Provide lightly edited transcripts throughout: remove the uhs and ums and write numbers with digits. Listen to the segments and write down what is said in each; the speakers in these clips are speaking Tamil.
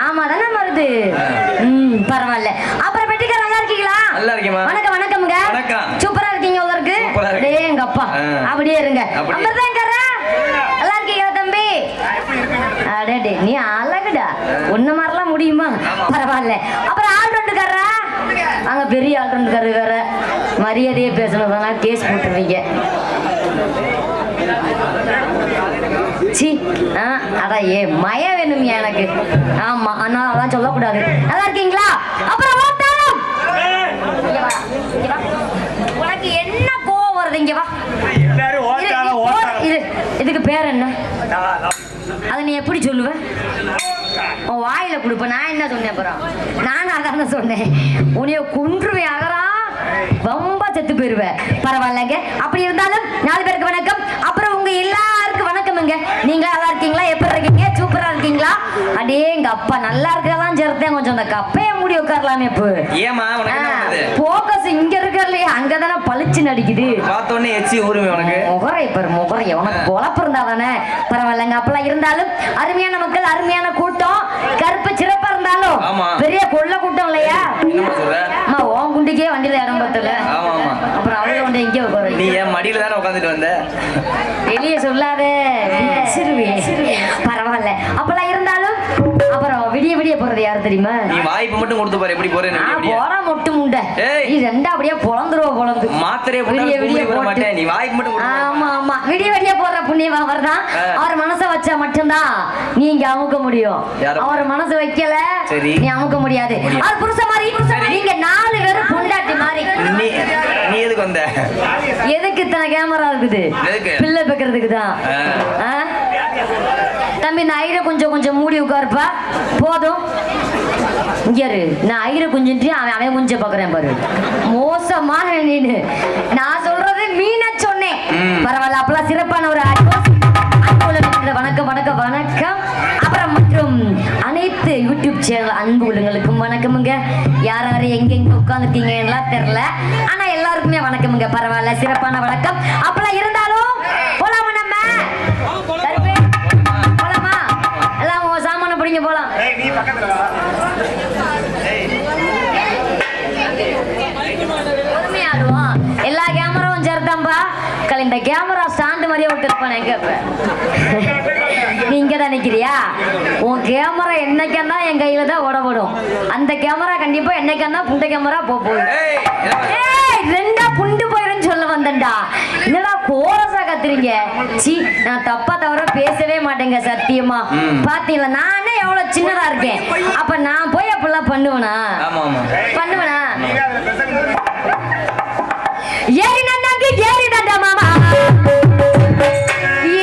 ஆமா தானே வருது. பரவாயில்ல. அப்புறம் பெட்டிக்கார நல்லா இருக்கீங்களா? நல்லா இருக்கேமா. வணக்கம் வணக்கம்ங்க. சூப்பரா இருக்கீங்க உங்களுக்கு. டேய் எங்க அப்பா அப்படியே இருங்க. அமர்தாங்கற நல்லா இருக்கீங்களா தம்பி? அடடே நீ அழகுடா. ஒண்ணு மாதிரிலாம் முடியுமா? பரவாயில்ல. அப்புறம் ஆல்ரவுண்டுக்காரா? அங்க பெரிய ஆல்ரவுண்டுக்காரர் வேற. மரியாதையே பேசணும்னா கேஸ் போட்டுருவீங்க. அடா ஏ மய வேணும் எனக்கு. ஆமா ஆனா அதான் சொல்லக்கூடாது. நல்லா இருக்கீங்களா? அப்புறம் உனக்கு என்ன கோவம் வருது? இங்க வா. இதுக்கு பேர் என்ன? அதை நீ எப்படி சொல்லுவ? உன் வாயில கொடுப்ப. நான் என்ன சொன்னேன்? அப்புறம் நானும் அதான சொன்னேன். உன்னைய குன்றுவே அகரா ரொம்ப செத்து போயிருவேன். பரவாயில்லங்க. அப்படி இருந்தாலும் 4 பேருக்கு வணக்கம். அப்புறம் உங்க எல்லாருக்கும் வணக்கம்ங்க. நீங்க நல்லா இருக்கீங்களா? எப்படி இருக்கீங்க? சூப்பரா இருக்கீங்களா? அடே எங்க அப்பா நல்லா இருக்கலாம் சேர்த்தேன். கொஞ்சம் அந்த கப்பைய மூடி உட்காரலாமே. இப்போ ஏமா போக்கஸ் இங்க இருக்கலையே அங்கதானே பளிச்சு நடிக்குது. பார்த்தோன்னே எச்சி ஊருமே உனக்கு. முகரை பாரு முகரை. உனக்கு பொழப்பு இருந்தா தானே. பரவாயில்லங்க. அப்பெல்லாம் இருந்தாலும் அருமையான மக்கள், அருமையான கூட்டம், கருப்பு சிறப்பா இருந்தாலும் பெரிய கொள்ள கூட்டம் இல்லையா? அம்மா உன் குண்டிக்கே வண்டியில இடம் பத்தல. அப்புறம் அவளே வந்து எங்கே உட்கார? நீ என் மடியில தானே உட்காந்துட்டு வந்த. வெளியே சொல்லாதே. பரவாயில்ல. அப்பெல்லாம் இருந்தாலும் அப்புறம் விடிய விடிய போறது யாரு தெரியுமா? நீ வாய்ப்பு மட்டும் கொடுத்து பாரு எப்படி போறேன்னு. போறா மட்டும் உண்டை. நீ ரெண்டா அப்படியே பொழந்துருவ. பொழந்து மாத்திரையே விடிய விடிய போட மாட்டேன். நீ வாய்ப்பு மட்டும். ஆமா ஆமா விடிய விடிய போடுற புண்ணியமா அவர்தான். அவர் மனசை வச்சா மட்டும்தான் நீ இங்க அமுக்க முடியும். அவர் மனசு வைக்கல நீ அமுக்க முடியாது. அவர் புருஷ மாதிரி நீங்க 4 பேரும் பொண்டாட்டி மாதிரி. நீ எதுக்கு வந்த? எதுக்கு இத்தனை கேமரா இருக்குது? பிள்ளை பெக்கிறதுக்கு தான். தம்பி நான் ஐர கொஞ்சம் கொஞ்சம் மூடி உட்காருப்பா. போதும். இங்க நான் ஐர கொஞ்சம் அவன் கொஞ்சம் பாக்குறேன் பாரு. மோசமான நீனு. நான் சொல்றது மீன சொன்னேன். பரவாயில்ல. அப்பெல்லாம் சிறப்பான ஒரு வணக்கம் வணக்கம் வணக்கம். அப்புறம் மற்றும் அனைத்து யூடியூப் சேனல் அன்பு உள்ளங்களுக்கும் வணக்கமுங்க. யார் யாரு எங்கெங்க உட்காந்துட்டீங்க எல்லாம் தெரியல. ஆனா எல்லாருக்குமே வணக்கமுங்க. பரவாயில்ல. சிறப்பான வணக்கம். அப்பெல்லாம் இருந்தாலும் போலாமா? நம்ம போலாமா? எல்லாம் சாமான பிடிங்க போலாம். பொறுமையாடுவோம். எல்லா கேமராவும் சேர்த்தாம்பா. இந்த கேமரா ஸ்டாண்டு மாதிரியே விட்டுருப்பான். எங்க நீ இங்க தான் நிக்கிறியா? உன் கேமரா என்னைக்கா என் கையில தான் ஓடப்படும். அந்த கேமரா கண்டிப்பா என்னைக்கா புண்ட கேமரா போகுது. ரெண்டா புண்டு போயிரும் சொல்ல வந்தேன்டா. என்னடா கோரசா கத்துறீங்க? சி நான் தப்பா தவிர பேசவே மாட்டேங்க சத்தியமா. பாத்தீங்களா நானே எவ்வளவு சின்னதா இருக்கேன். அப்ப நான் போய் அப்படிலாம் பண்ணுவேனா? பண்ணுவேனா? ஏறி நன்னாங்க ஏறி நண்டா மாமா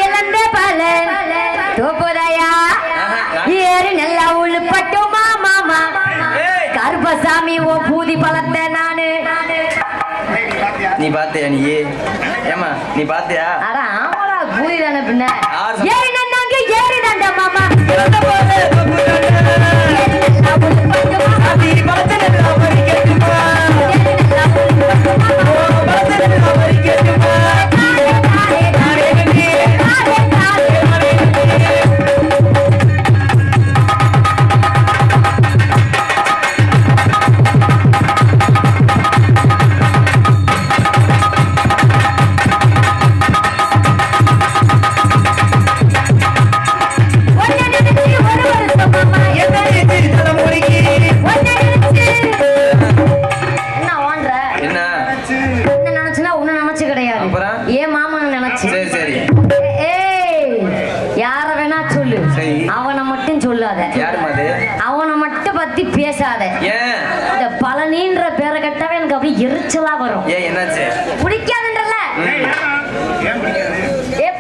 இழந்த பல தோப்புதையா ஏறி நல்லா உள்பட்டுமா மாமா கருப்பசாமி ஓ பூதி பழத்தை நானு. நீ பாத்தியா? நீ ஏமா நீ பாத்தியா? அட ஆமாடா பூதி தானே. பின்ன ஏறி நன்னாங்க ஏறி நண்டா மாமா அவனை மட்டும் பத்தி பேசாத. இந்த பழனின்ற பேரை கட்டாவே எனக்கு அப்படி எரிச்சலா வரும். பிடிக்காதுன்றல?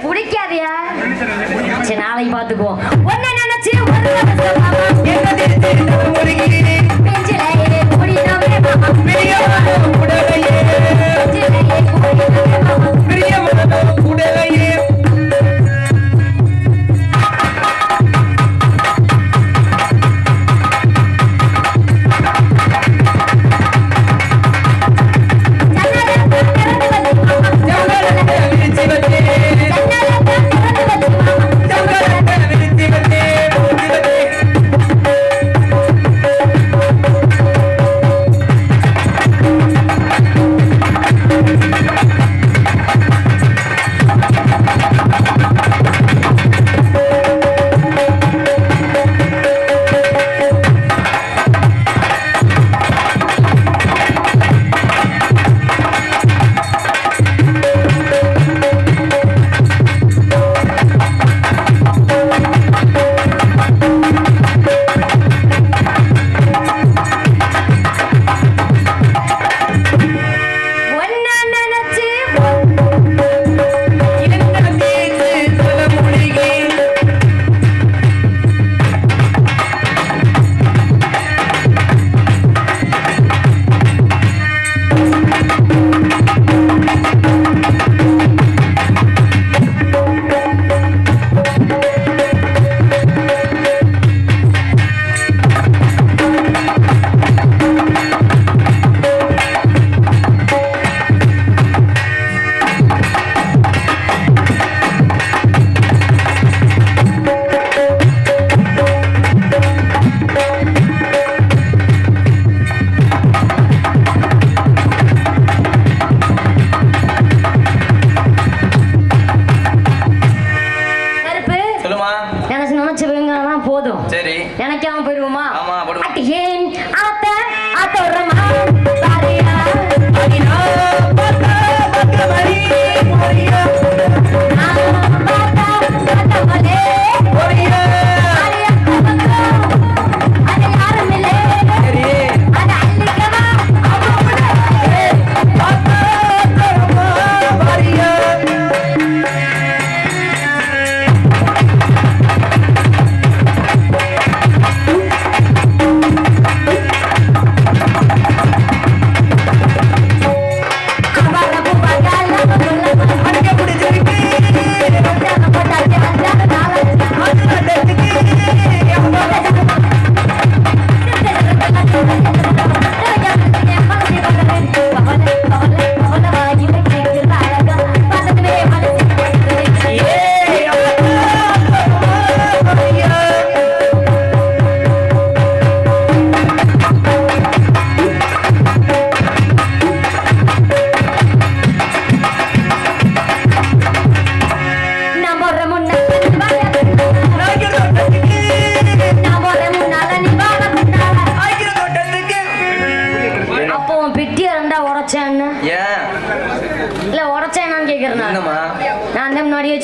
பிடிக்காதியா? சரி நாளைக்கு பாத்துக்குவோம். ஒன்ன நினைச்சு சரி நினைக்காம போயிருவோமா? ஆமா போடு. ஏன் ஆத்த ஆத்தோரமா பாரியா அடினா பாத்தா பாத்தா மணி போறியா பாத்தா பாத்தா மலே போறியா ஆரியா பக்கோ அது யாரும் இல்ல சரி அது அள்ளிக்கவா பாத்தா பாத்தா பாரியா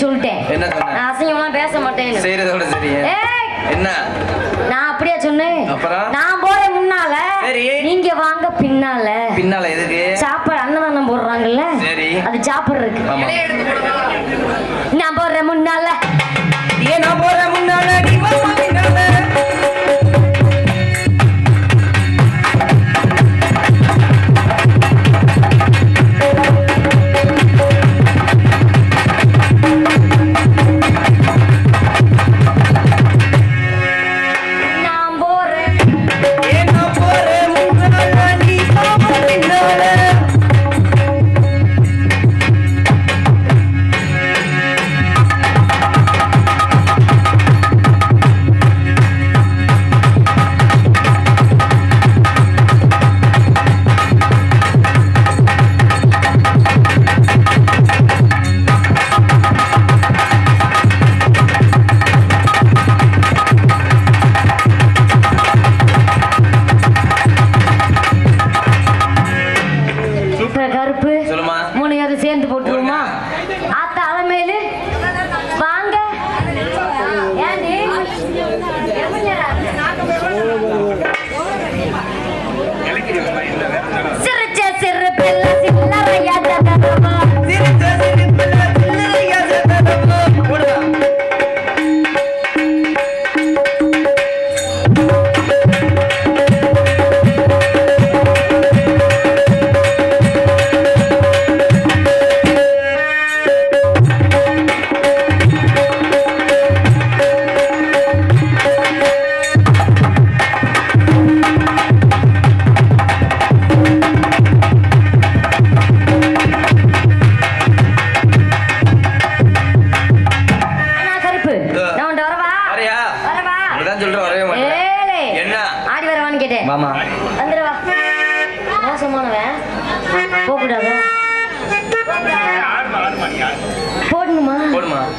சொல்லிட்டேன். நான் அசிங்கமா பேச மாட்டேன். செய்யறதோட சரி. என்ன நான் அப்படியே சொன்னேன். நான் போறேன் முன்னால, நீங்க வாங்க பின்னால. பின்னால எதுக்கு? சாப்பாடு அன்னதானம் போடுறாங்கல்ல, அது சாப்பிடுறதுக்கு. நான் போறேன் முன்னால, ஏன் நான் போறேன் முன்னால, நீ வா பின்னால.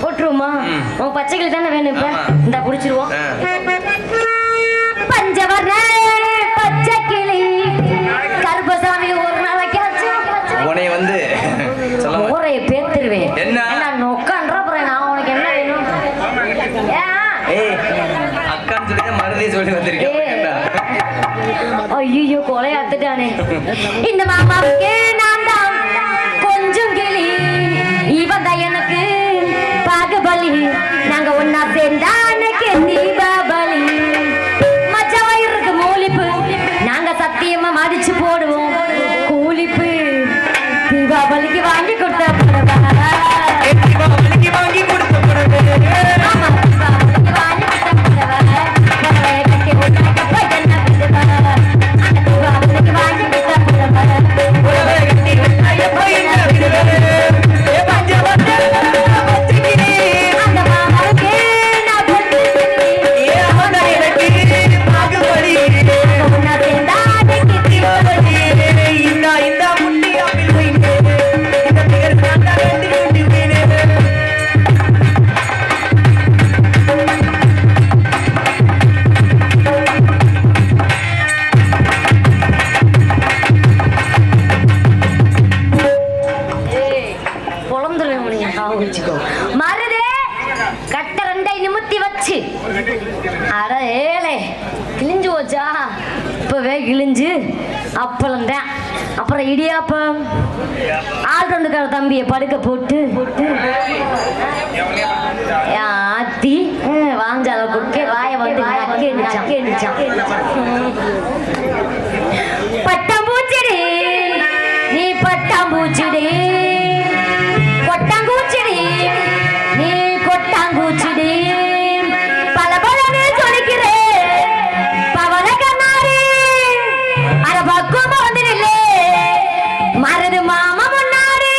போட்டுருவோமா? பச்சைக்கிளி தானே வேணும். இப்ப இந்த குடிச்சிருவோம். பஞ்சவர்ண பச்சைக்கிளி கருப்பசாமி ஒரு நாளைக்கு உன்னை வந்து ஊரைய பேத்துருவேன். என்ன நொக்கான்ற நான் உனக்கு என்ன வேணும்? அக்கான்னு சொல்லி மருதி சொல்லி வந்திருக்கேன். ஐயோ கொலைய அத்துட்டானே. இந்த மாமாவுக்கு நான் தான் கொஞ்சம் கிளி, இவன் தான் எனக்கு பாகுபலி. நாங்க ஒன்னா சேர்ந்தா அன்னைக்கு தீபாவளி. மச்ச வயிறுக்கு மூலிப்பு நாங்க சத்தியமா மதிச்சு போடுவோம். கூலிப்பு தீபாவளிக்கு வாங்கி கொடுத்த வாங்கி கொடுத்த அந்த மாமாவுக்கு நான் போச்சா இப்பவே கிழிஞ்சு அப்பளம் தான். அப்புறம் இடியாப்பம் ஆல்ரவுண்டுக்கார தம்பியை படுக்க போட்டு ஆத்தி வாஞ்சால குடுக்க வாய வந்து நக்கிடுச்சான். பட்டாம்பூச்சிடி நீ பட்டாம்பூச்சிடி கொட்டாங்கூச்சிடி நீ கொட்டாங்கூச்சிடி பல பலவே சொல்லிக்கிறே பவன கண்ணாரி அட பக்குவமா வந்து நில்லே மருது மாமா முன்னாடி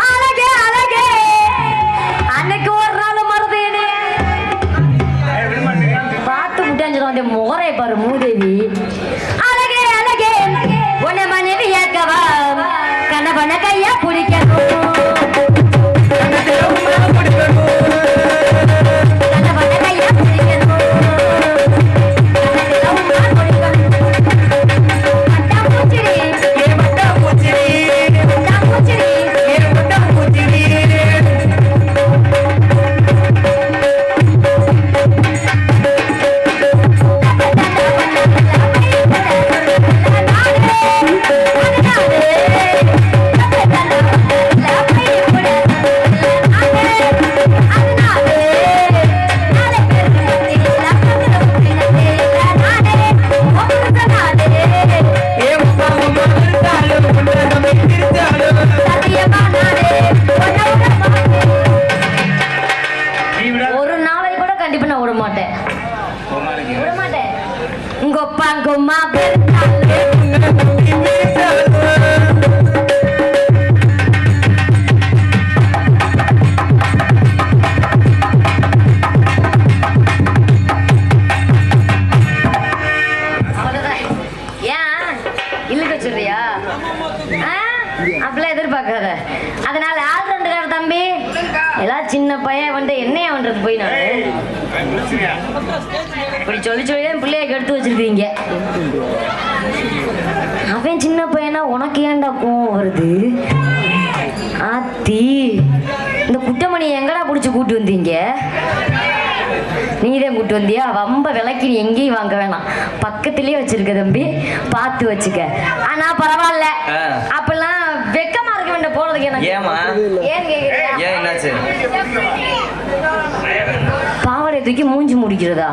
அழகே அழகே அன்னைக்கு ஒரு நாள் மருதேனே பார்த்து முட்டாஞ்சிடும் அந்த முகரை பாரு மூதேவி. அழகே அழகே உன்னை மனைவி ஏற்கவா கணவன கையா பிடிக்கணும் எதிர்பார்க்காத. அதனால ஆல்ரவுண்டுக்கார தம்பி எல்லாம் சின்ன பையன் வந்து என்னையா பண்றது போய் நான் இப்படி சொல்லி பிள்ளைய கெடுத்து வச்சிருக்கீங்க. அவன் சின்ன பையனா உனக்கு ஏன்டா கோவம் வருது? ஆத்தி இந்த குட்டமணி எங்கடா பிடிச்சி கூட்டு வந்தீங்க? நீதான் கூட்டு வந்தியா? ரொம்ப விலைக்கு நீ எங்கேயும் வாங்க வேணாம், பக்கத்திலேயே வச்சிருக்க தம்பி, பார்த்து வச்சுக்க. ஆனா பரவாயில்ல, அப்பெல்லாம் வெக்கமா இருக்க வேண்டிய போறதுக்கு எனக்கு ஏன் கேக்குறேன்? பாவாடை தூக்கி மூஞ்சி முடிக்கிறதா?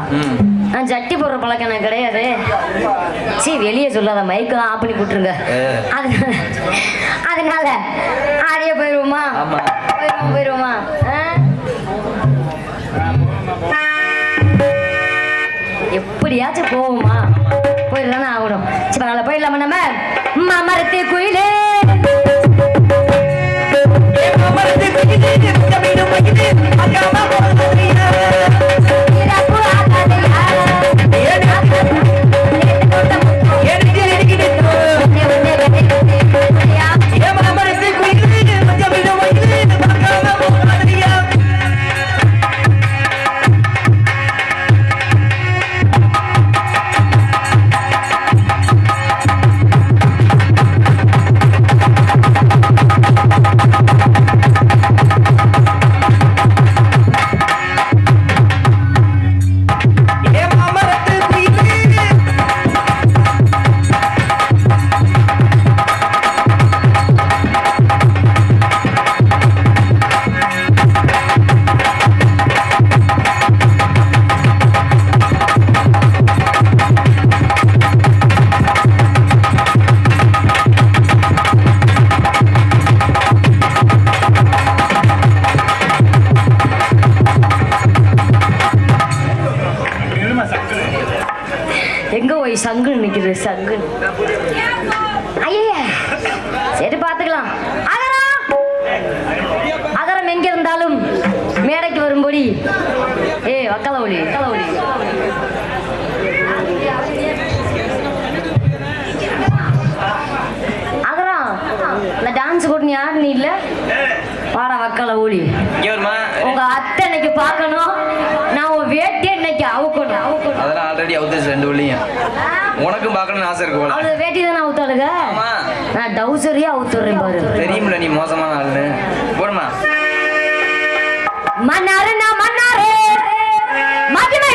நான் சட்டி போடுற பழக்கம் எனக்கு கிடையாது. சரி வெளியே சொல்லாத, மைக்கு தான் ஆஃப் பண்ணி போட்டுருங்க. அதனால ஆடியே போயிடுவோமா? போயிடுவோமா? எப்படியாச்சும் போவோமா? போயிடலான்னு ஆகணும். சரி பரவாயில்ல, போயிடலாமா? நம்ம மமரத்து குயிலே எங்க போய் சங்கு நிக்குது? சங்கு ஐயா, சரி பாத்துக்கலாம். அகரம் எங்க இருந்தாலும் மேடைக்கு வரும்படி வக்கல ஒளி அகரம் நான் டான்ஸ் கூட நீ ஆடு நீ இல்ல வாடா வக்கல ஒளி. உங்க அத்தை இன்னைக்கு பாக்கணும், நான் உன் வேட்டியை இன்னைக்கு அவுக்கணும். அதெல்லாம் ஆல்ரெடி அவுத்தாச்சு ரெண்டு வழியும். உனக்கும் பார்க்கணும்னு ஆசை இருக்கு போல. அவளோட வேட்டி தானே அவுத்தாளுங்க, நான் டவுசரியா அவுத்துறேன் பாரு. தெரியுமில்ல நீ மோசமான ஆளுன்னு. போடுமா மன்னாரு நான் மன்னாரு மதுமை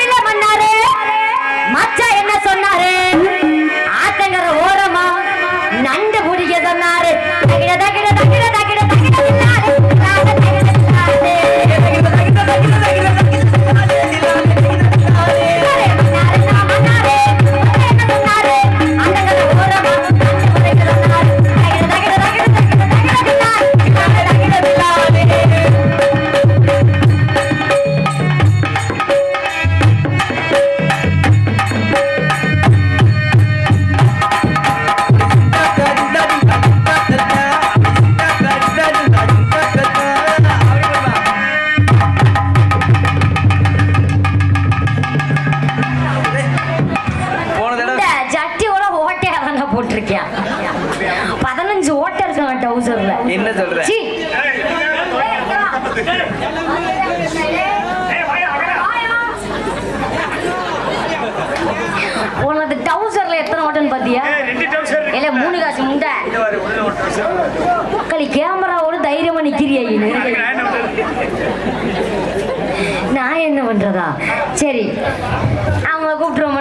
தெரியல. என்ன சொல்ற? சீ. உனது டவுசர்ல எத்தனை ஓட்டன் பாத்தியா? இல்ல 3 காசு முண்டை. மக்களி கேமராவோட தைரியமா நிக்கிறியா? நான் என்ன பண்றதா? சரி அவங்க கூப்பிட்டுருவோம்.